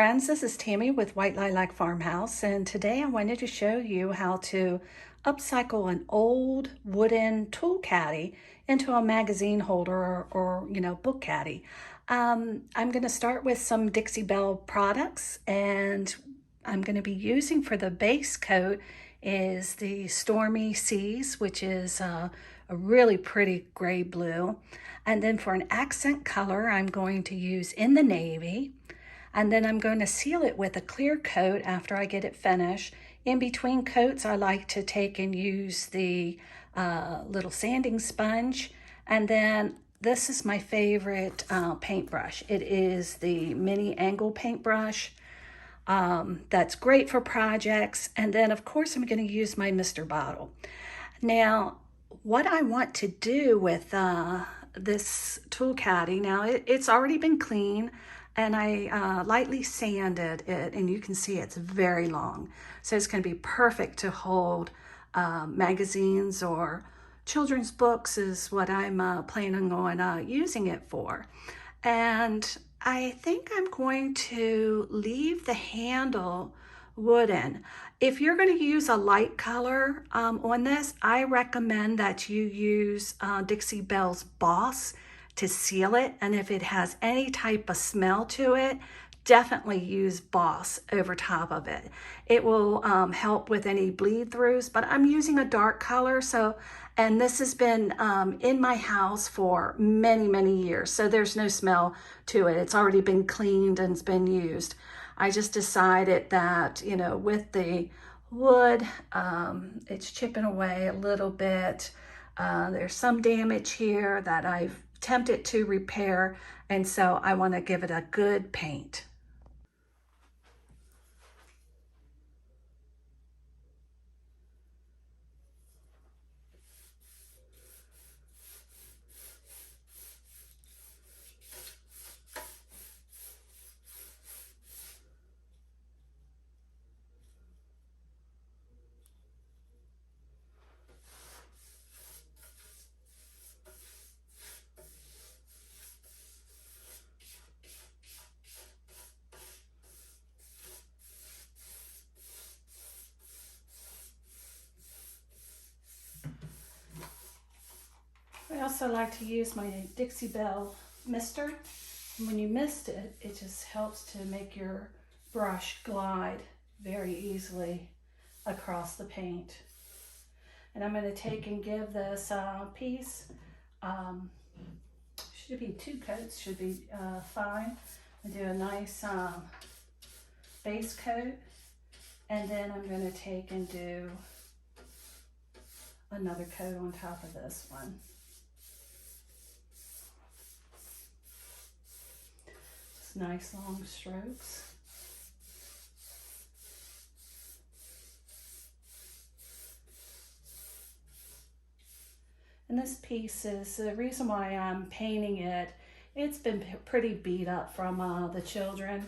friends, this is Tammy with White Lilac Farmhouse, and today I wanted to show you how to upcycle an old wooden tool caddy into a magazine holder or book caddy. I'm going to start with some Dixie Belle products, and I'm going to be using for the base coat is the Stormy Seas, which is a really pretty gray blue. And then for an accent color, I'm going to use in the navy. And then I'm going to seal it with a clear coat after I get it finished. In between coats, I like to take and use the little sanding sponge. And then this is my favorite paintbrush. It is the mini angle paintbrush. That's great for projects. And then of course I'm going to use my Mr. Bottle. Now, what I want to do with this tool caddy, now it's already been cleaned, and I lightly sanded it, and you can see it's very long. So it's going to be perfect to hold magazines or children's books is what I'm planning on using it for. And I think I'm going to leave the handle wooden. If you're going to use a light color on this, I recommend that you use Dixie Belle's Boss to seal it. And if it has any type of smell to it, definitely use Boss over top of it. It will help with any bleed throughs, but I'm using a dark color. And this has been in my house for many, many years. So there's no smell to it. It's already been cleaned and it's been used. I just decided that, with the wood, it's chipping away a little bit. There's some damage here that I've attempted to repair, and so I want to give it a good paint. I also like to use my Dixie Belle mister. And when you mist it, it just helps to make your brush glide very easily across the paint. And I'm going to take and give this piece, should be 2 coats, should be fine. And do a nice base coat. And then I'm going to take and do another coat on top of this one. Just nice long strokes. And this piece is the reason why I'm painting it. It's been pretty beat up from the children.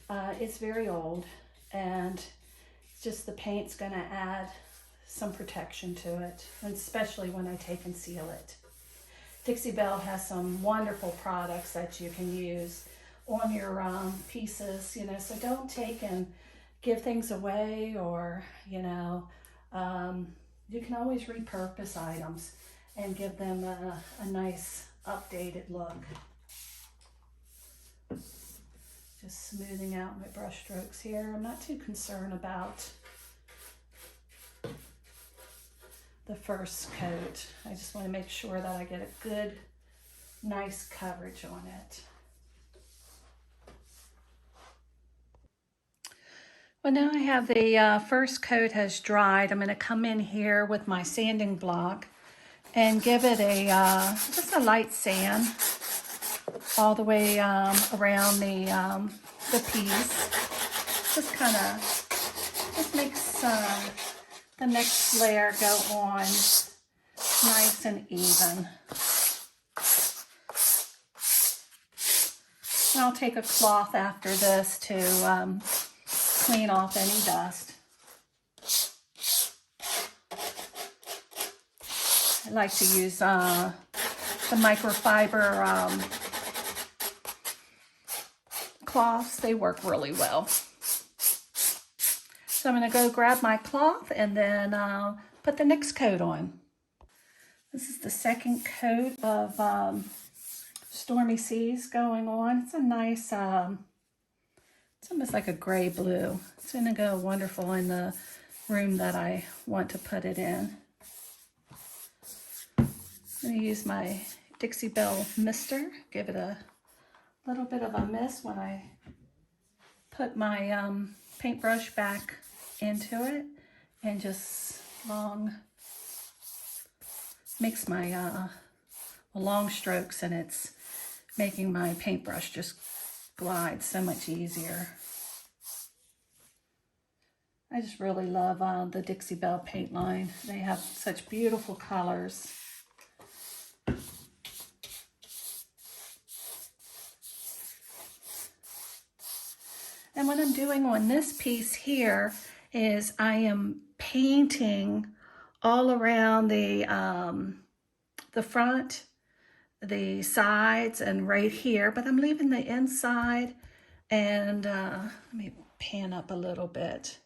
It's very old, and it's just the paint's going to add some protection to it, and especially when I take and seal it. Dixie Belle has some wonderful products that you can use on your pieces, so don't take and give things away, or, you can always repurpose items and give them a nice updated look. Just smoothing out my brush strokes here. I'm not too concerned about the first coat. I just want to make sure that I get a good, nice coverage on it. Well, now I have the first coat has dried. I'm going to come in here with my sanding block and give it a just a light sand all the way around the piece. Just kind of makes the next layer go on nice and even. And I'll take a cloth after this to clean off any dust. I like to use the microfiber cloths, they work really well. So I'm going to go grab my cloth and then put the next coat on. This is the second coat of Stormy Seas going on. It's a nice, it's almost like a gray blue. It's going to go wonderful in the room that I want to put it in. I'm going to use my Dixie Belle mister, give it a little bit of a mist when I put my paintbrush back into it, and just makes my long strokes, and it's making my paintbrush just glide so much easier. I just really love the Dixie Belle paint line. They have such beautiful colors. And what I'm doing on this piece here is I am painting all around the front, the sides, and right here, but I'm leaving the inside. And let me pan up a little bit.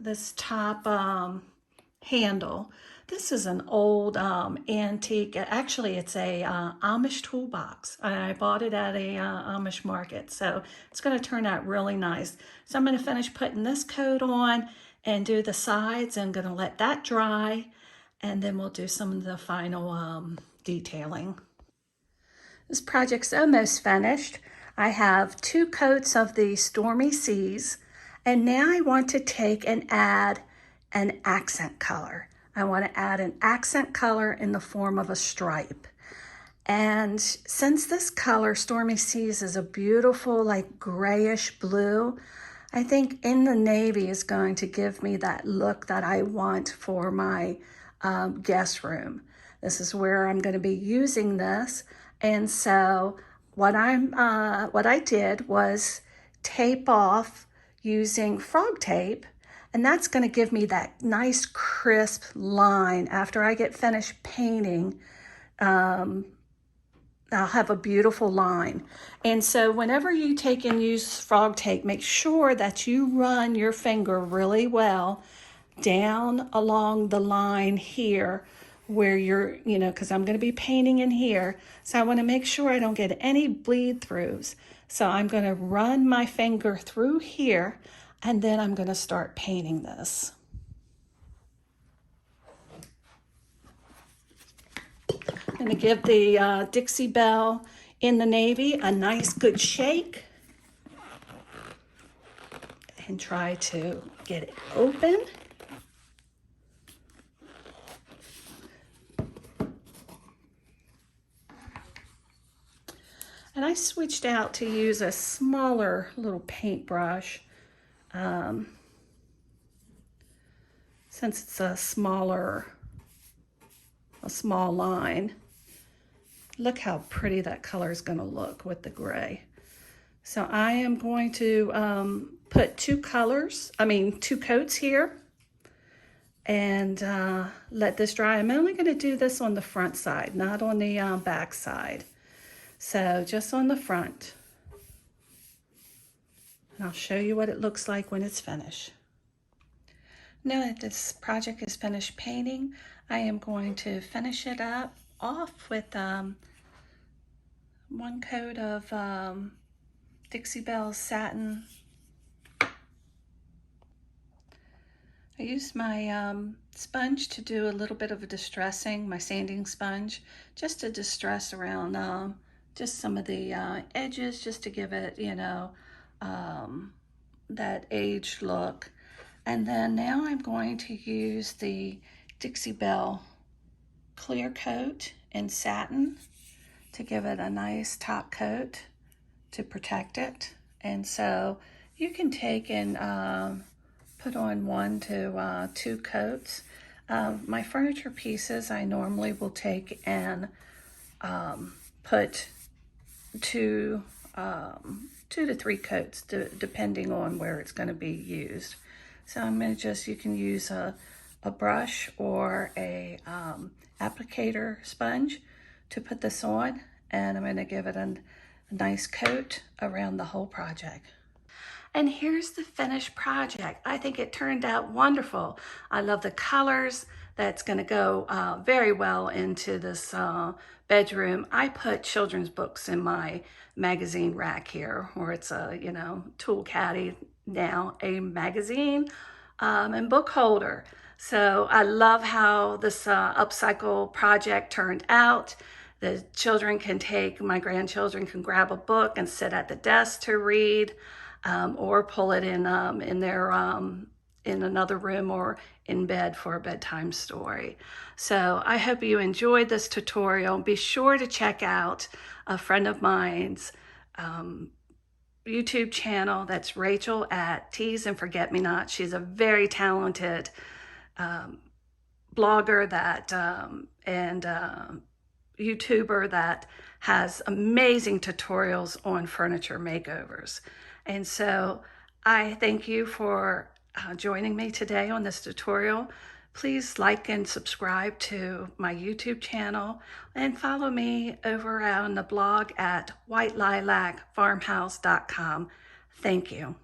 This top handle. This is an old antique. Actually, it's a Amish toolbox. I bought it at a Amish market, so it's going to turn out really nice. So I'm going to finish putting this coat on and do the sides. I'm going to let that dry, and then we'll do some of the final detailing. This project's almost finished. I have 2 coats of the Stormy Seas, and now I want to take and add an accent color. I want to add an accent color in the form of a stripe. And since this color, Stormy Seas, is a beautiful, like grayish blue, I think in the navy is going to give me that look that I want for my guest room. This is where I'm going to be using this. And so what I did was tape off using frog tape, and that's going to give me that nice crisp line. After I get finished painting, I'll have a beautiful line. And so whenever you take and use frog tape, make sure that you run your finger really well down along the line here where you're, because I'm going to be painting in here. So I want to make sure I don't get any bleed throughs. So I'm going to run my finger through here, and then I'm going to start painting this. I'm going to give the Dixie Belle in the navy a nice good shake and try to get it open. And I switched out to use a smaller little paintbrush since it's a small line. Look how pretty that color is going to look with the gray. So I am going to put 2 coats here and let this dry. I'm only going to do this on the front side, not on the back side. So just on the front. And I'll show you what it looks like when it's finished. Now that this project is finished painting, I am going to finish it off with 1 coat of Dixie Belle Satin. I used my sponge to do a little bit of a distressing, my sanding sponge, just to distress around just some of the edges, just to give it, that aged look. And then now I'm going to use the Dixie Belle clear coat in satin to give it a nice top coat to protect it. And so you can take and put on 1 to 2 coats. My furniture pieces, I normally will take and put 2 to 3 coats, depending on where it's going to be used. So I'm going to you can use a brush or a applicator sponge to put this on, and I'm going to give it a a nice coat around the whole project. And here's the finished project. I think it turned out wonderful. I love the colors. That's going to go very well into this bedroom. I put children's books in my magazine rack here, where it's a, tool caddy, now a magazine and book holder. So I love how this upcycle project turned out. The children can my grandchildren can grab a book and sit at the desk to read, or pull it in their in another room or in bed for a bedtime story. So I hope you enjoyed this tutorial. Be sure to check out a friend of mine's YouTube channel. That's Rachel at Teas and Forget Me Not. She's a very talented blogger and YouTuber that has amazing tutorials on furniture makeovers. And so I thank you for joining me today on this tutorial. Please like and subscribe to my YouTube channel and follow me over on the blog at whitelilacfarmhouse.com. Thank you.